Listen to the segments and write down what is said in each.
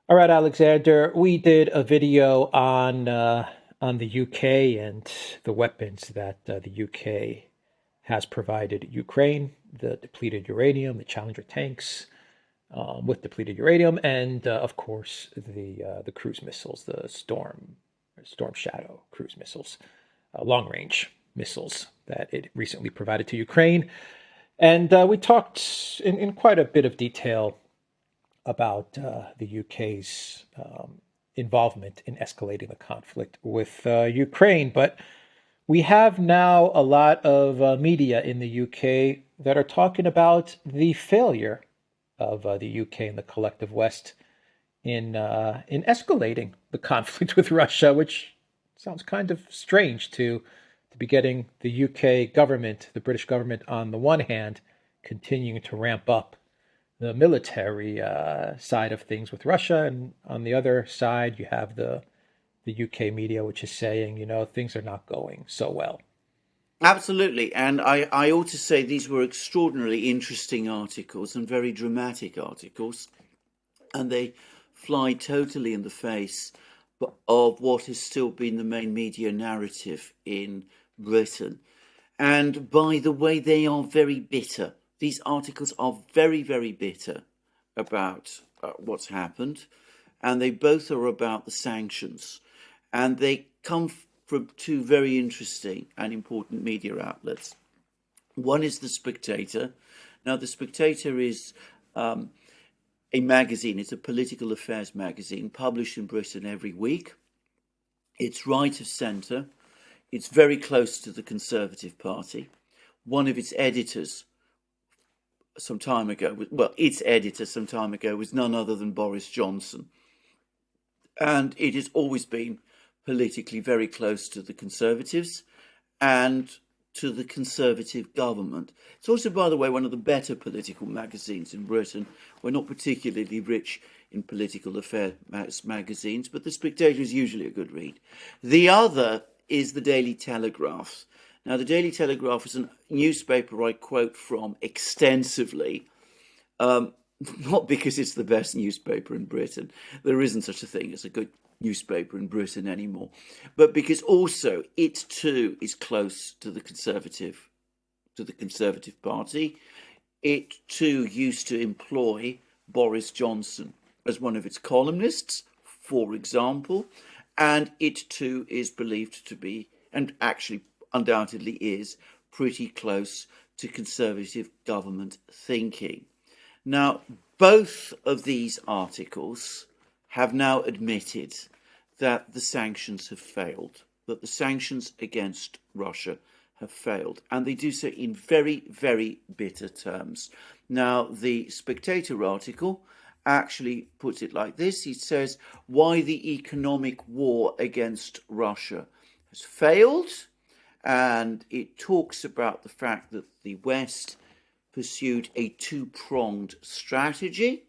All right, Alexander, we did a video on the UK and the weapons that the UK has provided Ukraine, the depleted uranium, the Challenger tanks with depleted uranium, and of course the cruise missiles, the Storm Shadow cruise missiles, long range missiles that it recently provided to Ukraine. And we talked in quite a bit of detail about the UK's involvement in escalating the conflict with Ukraine. But we have now a lot of media in the UK that are talking about the failure of the UK and the collective West in escalating the conflict with Russia, which sounds kind of strange to be getting the UK government, the British government, on the one hand, continuing to ramp up the military side of things with Russia, and on the other side, you have the UK media, which is saying, things are not going so well. Absolutely. And I ought to say these were extraordinarily interesting articles and very dramatic articles. And they fly totally in the face of what has still been the main media narrative in Britain. And by the way, they are very bitter. These articles are very, very bitter about what's happened. And they both are about the sanctions. And they come from two very interesting and important media outlets. One is The Spectator. Now, The Spectator is a magazine. It's a political affairs magazine published in Britain every week. It's right of centre. It's very close to the Conservative Party. One of its editors some time ago, its editor some time ago was none other than Boris Johnson. And it has always been politically very close to the Conservatives and to the Conservative government. It's also, by the way, one of the better political magazines in Britain. We're not particularly rich in political affairs magazines, but The Spectator is usually a good read. The other is the Daily Telegraph. Now, the Daily Telegraph is a newspaper I quote from extensively, not because it's the best newspaper in Britain. There isn't such a thing as a good newspaper in Britain anymore, but because also it too is close to the Conservative Party. It too used to employ Boris Johnson as one of its columnists, for example, and it too is believed to be, and actually undoubtedly is, pretty close to Conservative government thinking. Now, both of these articles have now admitted that the sanctions have failed, that the sanctions against Russia have failed, and they do so in very, very bitter terms. Now, the Spectator article actually puts it like this. He says, why the economic war against Russia has failed, and it talks about the fact that the West pursued a two-pronged strategy.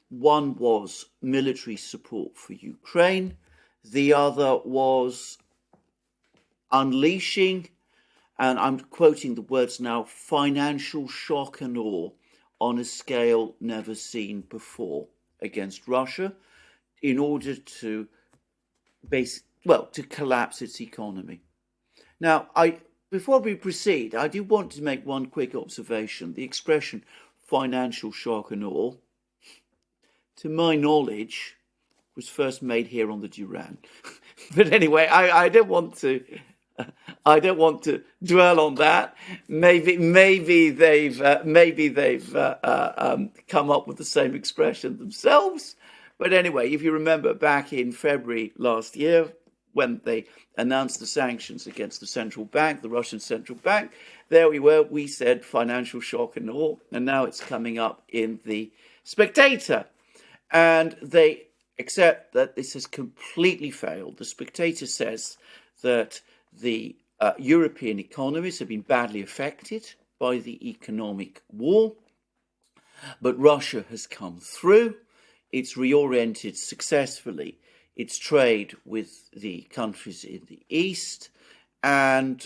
One was military support for Ukraine. The other was unleashing, and I'm quoting the words now, financial shock and awe on a scale never seen before against Russia in order to collapse its economy. Now, before we proceed, I do want to make one quick observation. The expression financial shock and awe, to my knowledge, was first made here on the Duran. But anyway, I don't want to dwell on that. Maybe they've come up with the same expression themselves. But anyway, if you remember back in February last year, when they announced the sanctions against the central bank, the Russian central bank, there we were. We said financial shock and awe, and now it's coming up in the Spectator, and they accept that this has completely failed. The Spectator says that the European economies have been badly affected by the economic war, but Russia has come through. It's reoriented successfully its trade with the countries in the East, and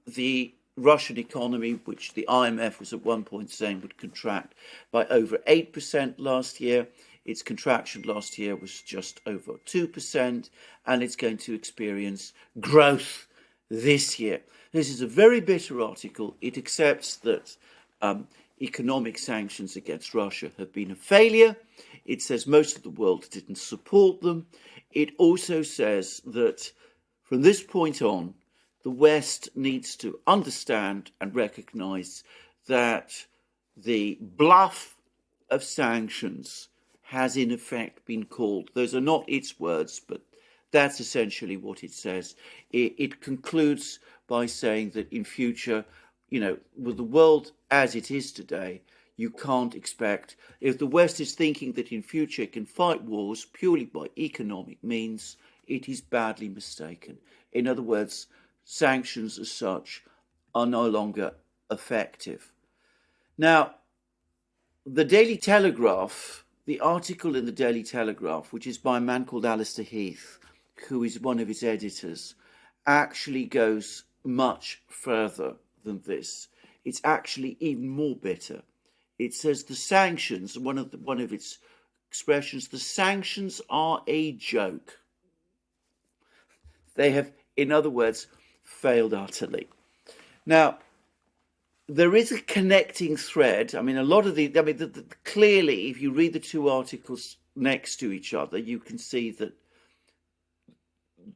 the Russian economy, which the IMF was at one point saying would contract by over 8% last year, Its contraction last year was just over 2%, and it's going to experience growth this year. This is a very bitter article. It accepts that economic sanctions against Russia have been a failure. It says most of the world didn't support them. It also says that from this point on, the West needs to understand and recognize that the bluff of sanctions has in effect been called. Those are not its words, but that's essentially what it says. It concludes by saying that in future, with the world as it is today, you can't expect, if the West is thinking that in future it can fight wars purely by economic means, it is badly mistaken. In other words, sanctions as such are no longer effective. Now, the Daily Telegraph, the article in the Daily Telegraph, which is by a man called Alistair Heath, who is one of its editors, actually goes much further than this. It's actually even more bitter. It says the sanctions, one of its expressions, the sanctions are a joke. They have, in other words, failed utterly. Now, there is a connecting thread. I mean, clearly, if you read the two articles next to each other, you can see that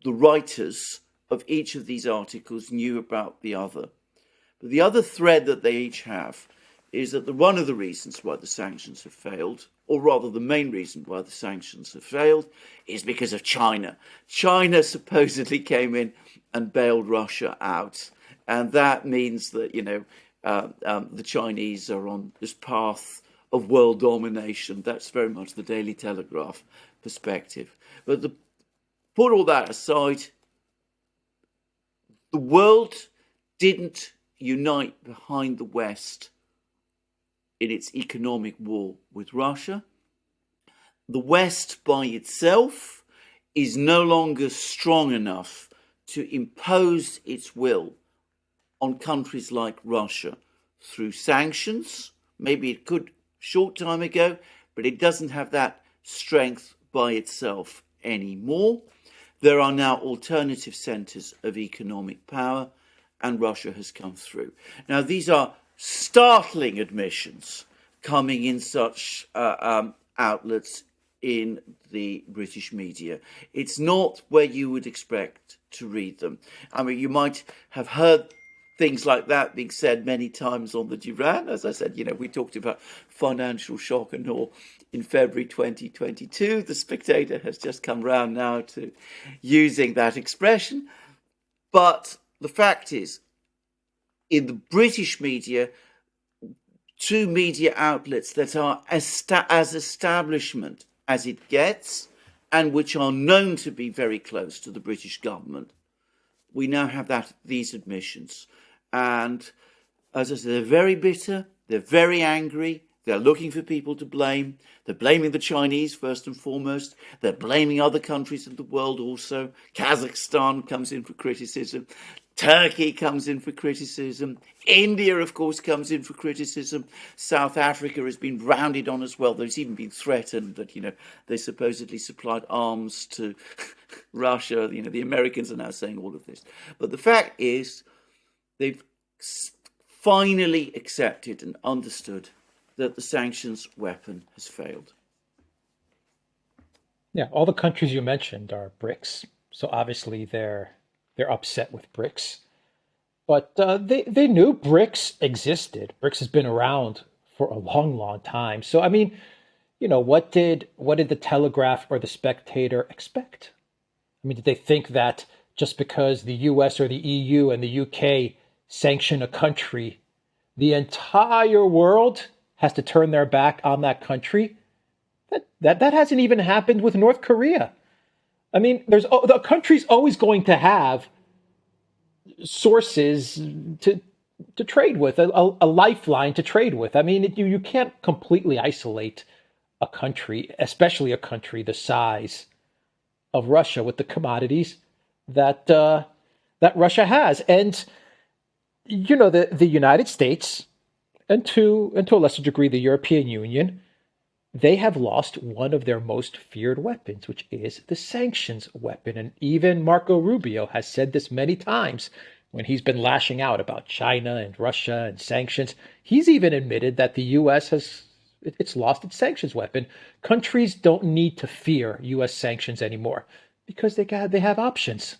the writers of each of these articles knew about the other. But the other thread that they each have is that one of the reasons why the sanctions have failed, or rather the main reason why the sanctions have failed, is because of China. China supposedly came in and bailed Russia out. And that means that, the Chinese are on this path of world domination. That's very much the Daily Telegraph perspective. But put all that aside, the world didn't unite behind the West in its economic war with Russia. The West by itself is no longer strong enough to impose its will on countries like Russia through sanctions. Maybe it could short time ago, but it doesn't have that strength by itself anymore. There are now alternative centers of economic power, and Russia has come through. Now, these are startling admissions coming in such outlets in the British media. It's not where you would expect to read them. I mean, you might have heard things like that being said many times on the Duran. As I said, we talked about financial shock and all in February 2022. The Spectator has just come round now to using that expression. But the fact is, in the British media, two media outlets that are as establishment as it gets, and which are known to be very close to the British government, we now have these admissions. And as I said, they're very bitter, they're very angry, they're looking for people to blame. They're blaming the Chinese first and foremost. They're blaming other countries in the world also. Kazakhstan comes in for criticism. Turkey comes in for criticism. India, of course, comes in for criticism. South Africa has been rounded on as well. There's even been threatened that, they supposedly supplied arms to Russia. The Americans are now saying all of this. But the fact is, they've finally accepted and understood that the sanctions weapon has failed. Yeah, all the countries you mentioned are BRICS, so obviously they're upset with BRICS. But they knew BRICS existed. BRICS has been around for a long, long time. So I mean, what did the Telegraph or the Spectator expect? I mean, did they think that just because the US or the EU and the UK sanction a country, the entire world has to turn their back on that country? That hasn't even happened with North Korea. I mean, the country's always going to have sources to trade with, a lifeline to trade with. I mean, you can't completely isolate a country, especially a country the size of Russia, with the commodities that Russia has. And the United States, and to a lesser degree the European Union, they have lost one of their most feared weapons, which is the sanctions weapon. And even Marco Rubio has said this many times when he's been lashing out about China and Russia and sanctions. He's even admitted that the U.S. it's lost its sanctions weapon. Countries don't need to fear U.S. sanctions anymore because they have options.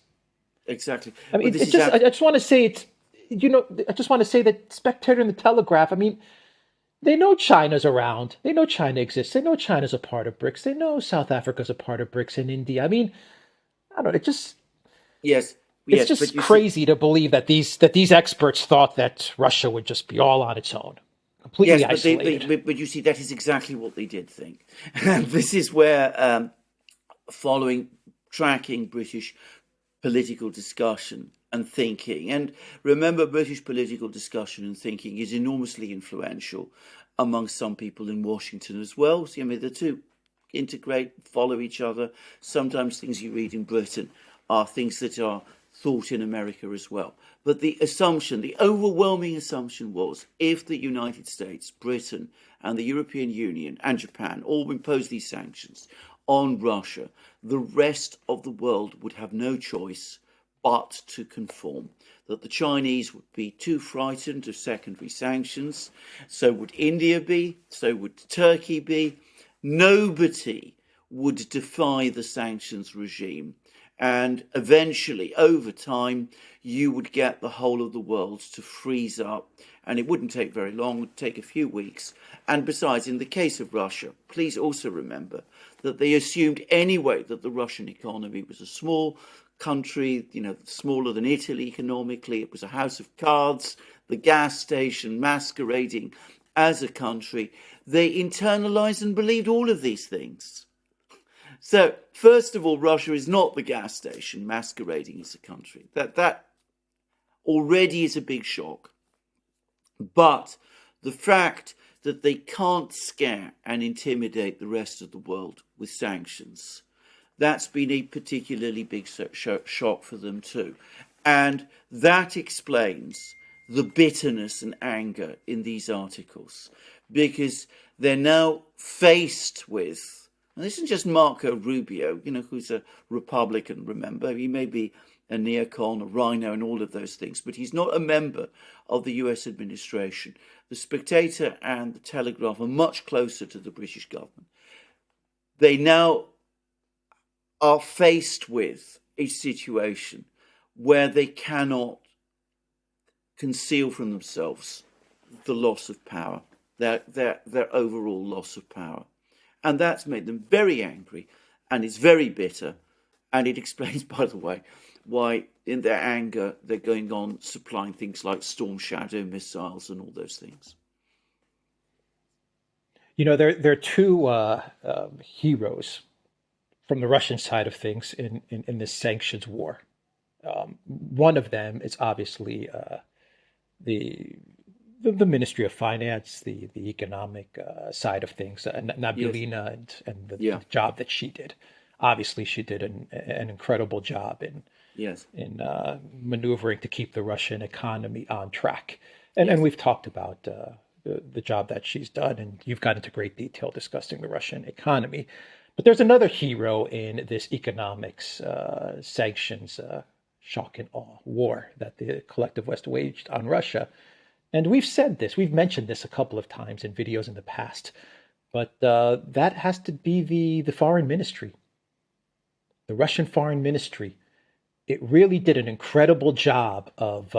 Exactly. I But mean, this it is just I just want to say it's I just want to say that Spectator and the Telegraph. I mean, they know China's around. They know China exists. They know China's a part of BRICS. They know South Africa's a part of BRICS and India. I mean, I don't know. yes, It's yes. But just you see, crazy to believe that these experts thought that Russia would just be all on its own, yes, completely but they, isolated. but you see, that is exactly what they did think. And this is where, following, tracking British political discussion and thinking, and remember, British political discussion and thinking is enormously influential among some people in Washington as well. See, I mean, the two integrate, follow each other. Sometimes things you read in Britain are things that are thought in America as well. But the assumption, the overwhelming assumption was if the United States, Britain, and the European Union and Japan all impose these sanctions on Russia, the rest of the world would have no choice but to conform. That the Chinese would be too frightened of secondary sanctions, so would India be, so would Turkey be. Nobody would defy the sanctions regime. And eventually, over time, you would get the whole of the world to freeze up. And it wouldn't take very long, it would take a few weeks. And besides, in the case of Russia, please also remember that they assumed anyway that the Russian economy was a small country, smaller than Italy economically. It was a house of cards, the gas station masquerading as a country. They internalized and believed all of these things. So, first of all, Russia is not the gas station masquerading as a country. That already is a big shock. But the fact that they can't scare and intimidate the rest of the world with sanctions, that's been a particularly big shock for them too. And that explains the bitterness and anger in these articles, because they're now faced with, and this isn't just Marco Rubio, who's a Republican, remember, he may be a neocon, a rhino, and all of those things, but he's not a member of the US administration. The Spectator and the Telegraph are much closer to the British government. They now are faced with a situation where they cannot conceal from themselves the loss of power, their overall loss of power. And that's made them very angry, and it's very bitter. And it explains, by the way, why in their anger they're going on supplying things like Storm Shadow missiles and all those things. There are two heroes from the Russian side of things in this sanctions war. One of them is obviously the the Ministry of Finance, the economic side of things, Yes. Nabulina and Yeah. the job that she did. Obviously, she did an incredible job Yes. in maneuvering to keep the Russian economy on track. And Yes. we've talked about the job that she's done, and you've got into great detail discussing the Russian economy. But there's another hero in this economics sanctions shock and awe war that the collective West waged on Russia. And we've said this, we've mentioned this a couple of times in videos in the past, but that has to be the foreign ministry, the Russian foreign ministry. It really did an incredible job of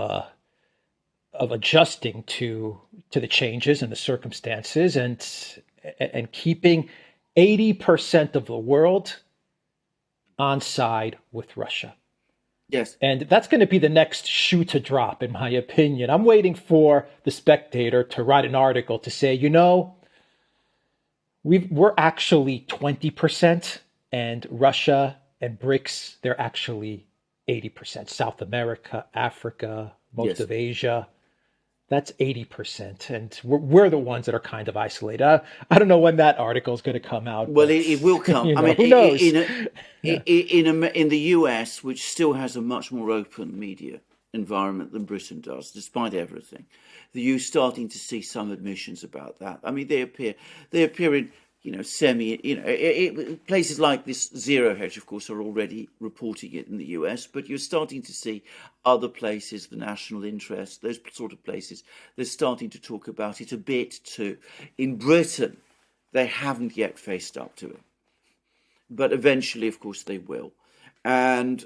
adjusting to the changes and the circumstances and keeping 80% of the world on side with Russia. Yes. And that's going to be the next shoe to drop, in my opinion. I'm waiting for the Spectator to write an article to say, we're actually 20%, and Russia and BRICS, they're actually 80%. South America, Africa, most Yes. of Asia, that's 80%. And we're the ones that are kind of isolated. I don't know when that article is going to come out, Well, but it will come. I mean, who knows? Yeah. in the US, which still has a much more open media environment than Britain does, despite everything, you're starting to see some admissions about that. I mean, they appear in places like this Zero Hedge, of course, are already reporting it in the US, but you're starting to see other places, the National Interest, those sort of places, they're starting to talk about it a bit too. In Britain, they haven't yet faced up to it, but eventually, of course, they will. And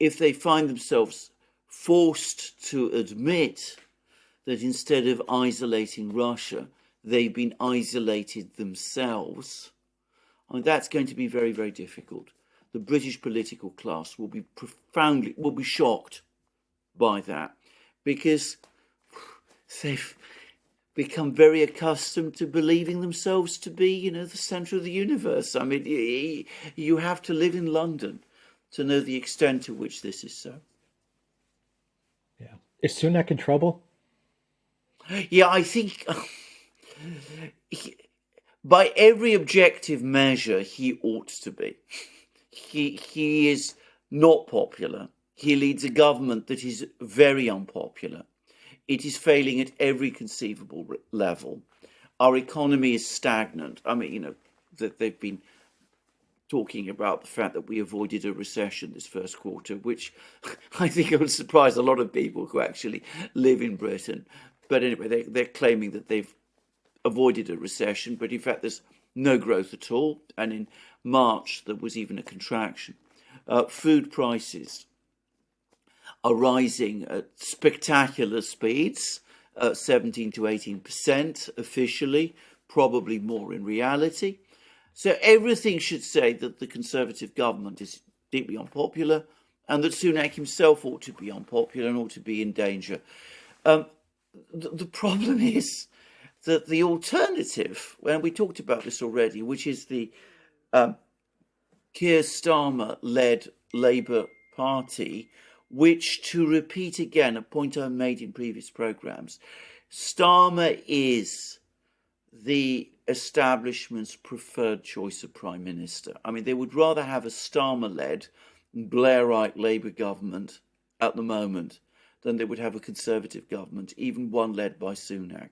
if they find themselves forced to admit that instead of isolating Russia, they've been isolated themselves, I mean, that's going to be very, very difficult. The British political class will be shocked by that, because they've become very accustomed to believing themselves to be, the centre of the universe. I mean, you have to live in London to know the extent to which this is so. Yeah. Is Sunak in trouble? Yeah, I think by every objective measure, he ought to be. He is not popular. He leads a government that is very unpopular. It is failing at every conceivable level. Our economy is stagnant. I mean, that they've been talking about the fact that we avoided a recession this first quarter, which I think would surprise a lot of people who actually live in Britain. But anyway, they're claiming that they've avoided a recession, but in fact there's no growth at all. And in March, there was even a contraction. Food prices are rising at spectacular speeds, 17 to 18% officially, probably more in reality. So everything should say that the Conservative government is deeply unpopular, and that Sunak himself ought to be unpopular and ought to be in danger. The problem is that the alternative, and we talked about this already, which is the Keir Starmer-led Labour Party, which, to repeat again a point I made in previous programmes, Starmer is the establishment's preferred choice of Prime Minister. I mean, they would rather have a Starmer-led Blairite Labour government at the moment than they would have a Conservative government, even one led by Sunak.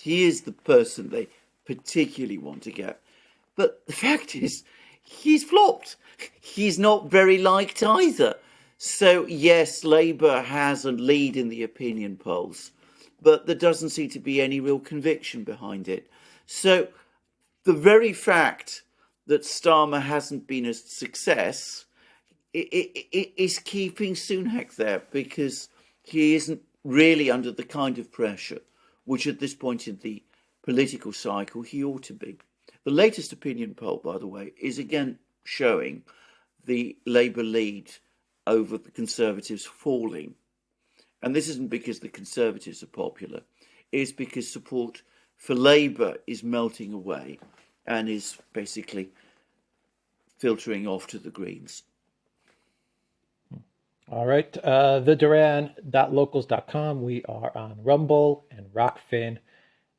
He is the person they particularly want to get. But the fact is, he's flopped. He's not very liked either. So, yes, Labour has a lead in the opinion polls, but there doesn't seem to be any real conviction behind it. So, the very fact that Starmer hasn't been a success is keeping Sunak there, because he isn't really under the kind of pressure which at this point in the political cycle he ought to be. The latest opinion poll, by the way, is again showing the Labour lead over the Conservatives falling. And this isn't because the Conservatives are popular, it's because support for Labour is melting away and is basically filtering off to the Greens. All right. The Duran.locals.com. We are on Rumble and Rockfin,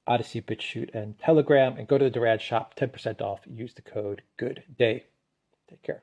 ODYSEE, BitChute, and Telegram. And go to the Duran shop, 10% off. Use the code GOODDAY. Take care.